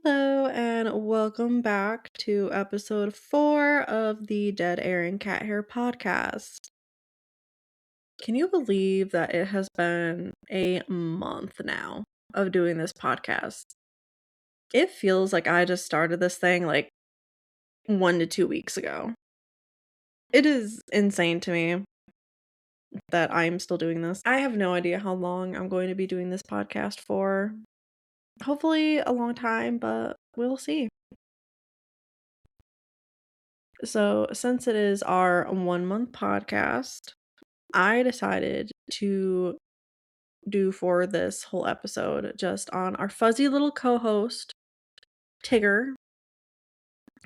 Hello, and welcome back to episode 4 of the Dead Air and Cat Hair podcast. Can you believe that it has been a month now of doing this podcast? It feels like I just started this thing like 1 to 2 weeks ago. It is insane to me that I'm still doing this. I have no idea how long I'm going to be doing this podcast for. Hopefully, a long time, but we'll see. So, since it is our 1 month podcast, I decided to do for this whole episode just on our fuzzy little co host, Tigger,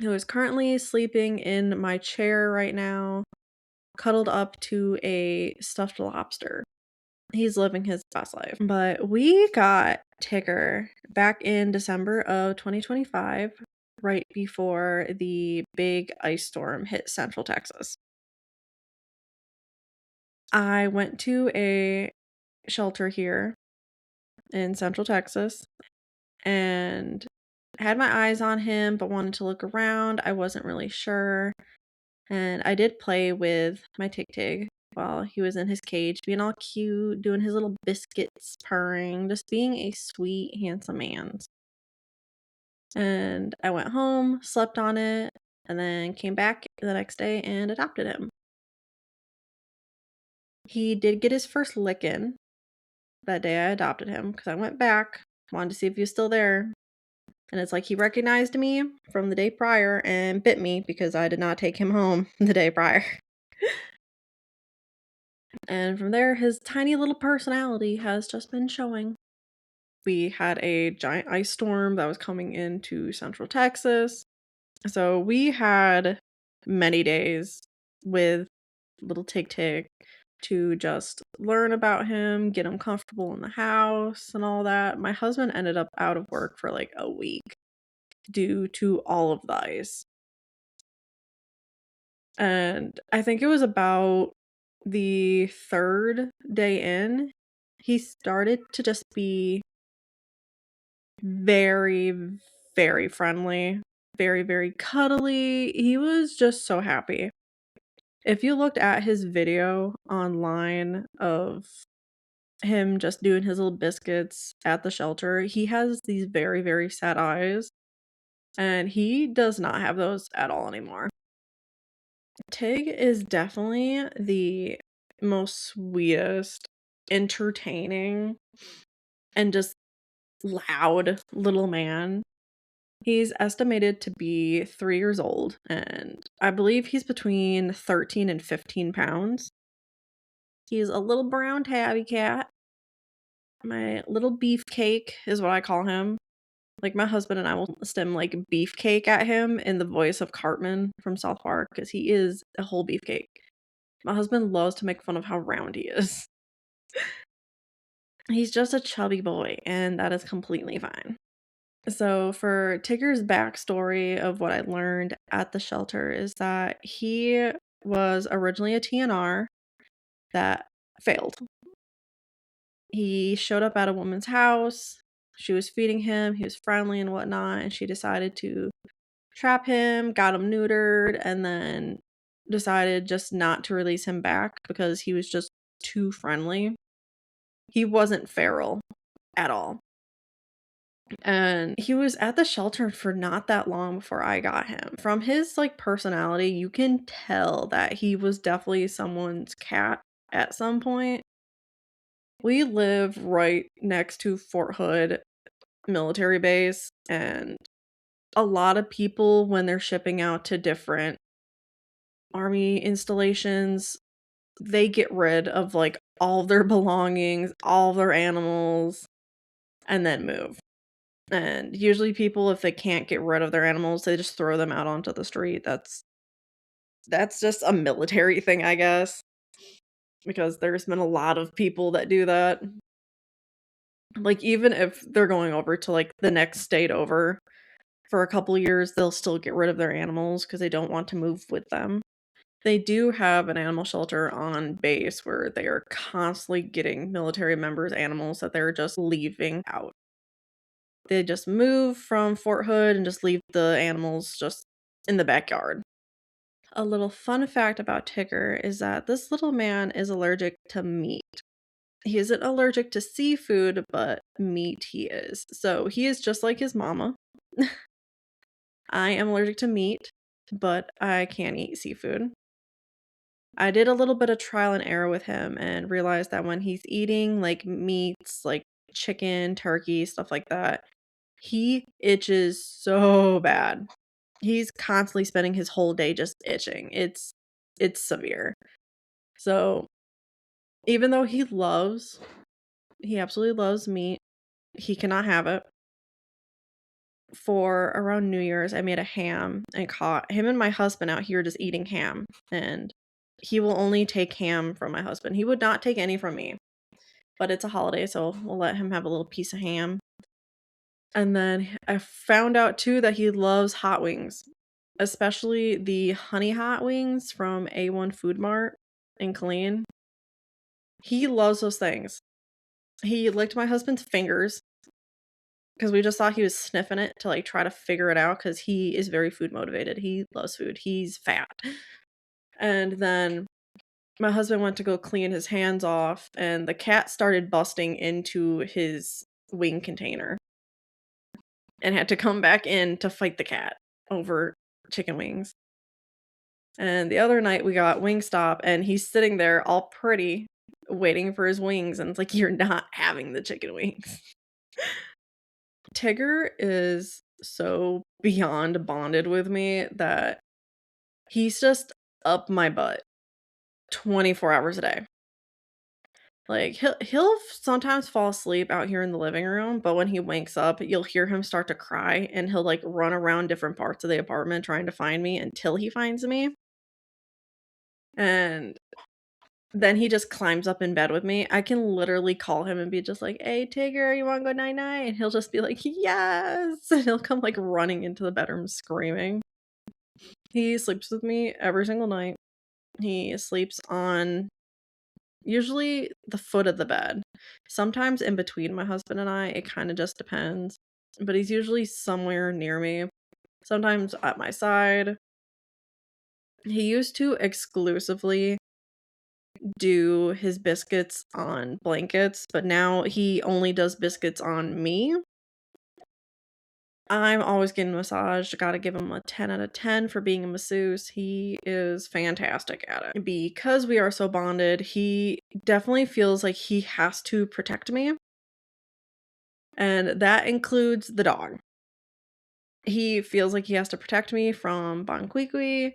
who is currently sleeping in my chair right now, cuddled up to a stuffed lobster. He's living his best life. But we got Tigger back in December of 2025, right before the big ice storm hit Central Texas. I went to a shelter here in Central Texas and had my eyes on him, but wanted to look around. I wasn't really sure. And I did play with my Tig Tig while he was in his cage, being all cute, doing his little biscuits, purring, just being a sweet, handsome man. And I went home, slept on it, and then came back the next day and adopted him. He did get his first licking that day I adopted him because I went back, wanted to see if he was still there. And it's like he recognized me from the day prior and bit me because I did not take him home the day prior. And from there, his tiny little personality has just been showing. We had a giant ice storm that was coming into Central Texas. So we had many days with little Tig Tig to just learn about him, get him comfortable in the house and all that. My husband ended up out of work for like a week due to all of the ice. And I think it was about the third day in, he started to just be very, very friendly, very, very cuddly. He was just so happy. If you looked at his video online of him just doing his little biscuits at the shelter, he has these very, very sad eyes, and he does not have those at all anymore. Tig is definitely the most sweetest, entertaining, and just loud little man. He's estimated to be 3 years old, and I believe he's between 13 and 15 pounds. He's a little brown tabby cat. My little beefcake is what I call him. Like, my husband and I will stem, like, beefcake at him in the voice of Cartman from South Park because he is a whole beefcake. My husband loves to make fun of how round he is. He's just a chubby boy, and that is completely fine. So, for Tigger's backstory of what I learned at the shelter is that he was originally a TNR that failed. He showed up at a woman's house. She was feeding him. He was friendly and whatnot, and she decided to trap him, got him neutered, and then decided just not to release him back because he was just too friendly. He wasn't feral at all. And he was at the shelter for not that long before I got him. From his like personality, you can tell that he was definitely someone's cat at some point. We live right next to Fort Hood military base, and a lot of people when they're shipping out to different army installations, they get rid of like all of their belongings, all of their animals, and then move. And usually people, if they can't get rid of their animals, they just throw them out onto the street. That's just a military thing, I guess, because there's been a lot of people that do that. Like, even if they're going over to, like, the next state over for a couple years, they'll still get rid of their animals because they don't want to move with them. They do have an animal shelter on base where they are constantly getting military members' animals that they're just leaving out. They just move from Fort Hood and just leave the animals just in the backyard. A little fun fact about Tigger is that this little man is allergic to meat. He isn't allergic to seafood, but meat he is. So he is just like his mama. I am allergic to meat, but I can eat seafood. I did a little bit of trial and error with him and realized that when he's eating like meats, like chicken, turkey, stuff like that, he itches so bad. He's constantly spending his whole day just itching. It's severe. So, even though he absolutely loves meat, he cannot have it. For around New Year's, I made a ham and caught him and my husband out here just eating ham, and he will only take ham from my husband. He would not take any from me, but it's a holiday, so we'll let him have a little piece of ham. And then I found out too that he loves hot wings, especially the honey hot wings from A1 Food Mart in Killeen. He loves those things. He licked my husband's fingers because we just thought he was sniffing it to like try to figure it out because he is very food motivated. He loves food. He's fat. And then my husband went to go clean his hands off, and the cat started busting into his wing container and had to come back in to fight the cat over chicken wings. And the other night we got Wingstop, and he's sitting there all pretty, waiting for his wings, and it's like, you're not having the chicken wings. Tigger is so beyond bonded with me that he's just up my butt 24 hours a day. Like he'll sometimes fall asleep out here in the living room, but when he wakes up, you'll hear him start to cry and he'll like run around different parts of the apartment trying to find me until he finds me. And then he just climbs up in bed with me. I can literally call him and be just like, "Hey, Tigger, you want to go night night?" And he'll just be like, "Yes." And he'll come like running into the bedroom screaming. He sleeps with me every single night. He sleeps on usually the foot of the bed. Sometimes in between my husband and I, it kind of just depends. But he's usually somewhere near me, sometimes at my side. He used to exclusively do his biscuits on blankets, but now he only does biscuits on me. I'm always getting massaged. Gotta give him a 10 out of 10 for being a masseuse. He is fantastic at it. Because we are so bonded, he definitely feels like he has to protect me. And that includes the dog. He feels like he has to protect me from Bonquiqui.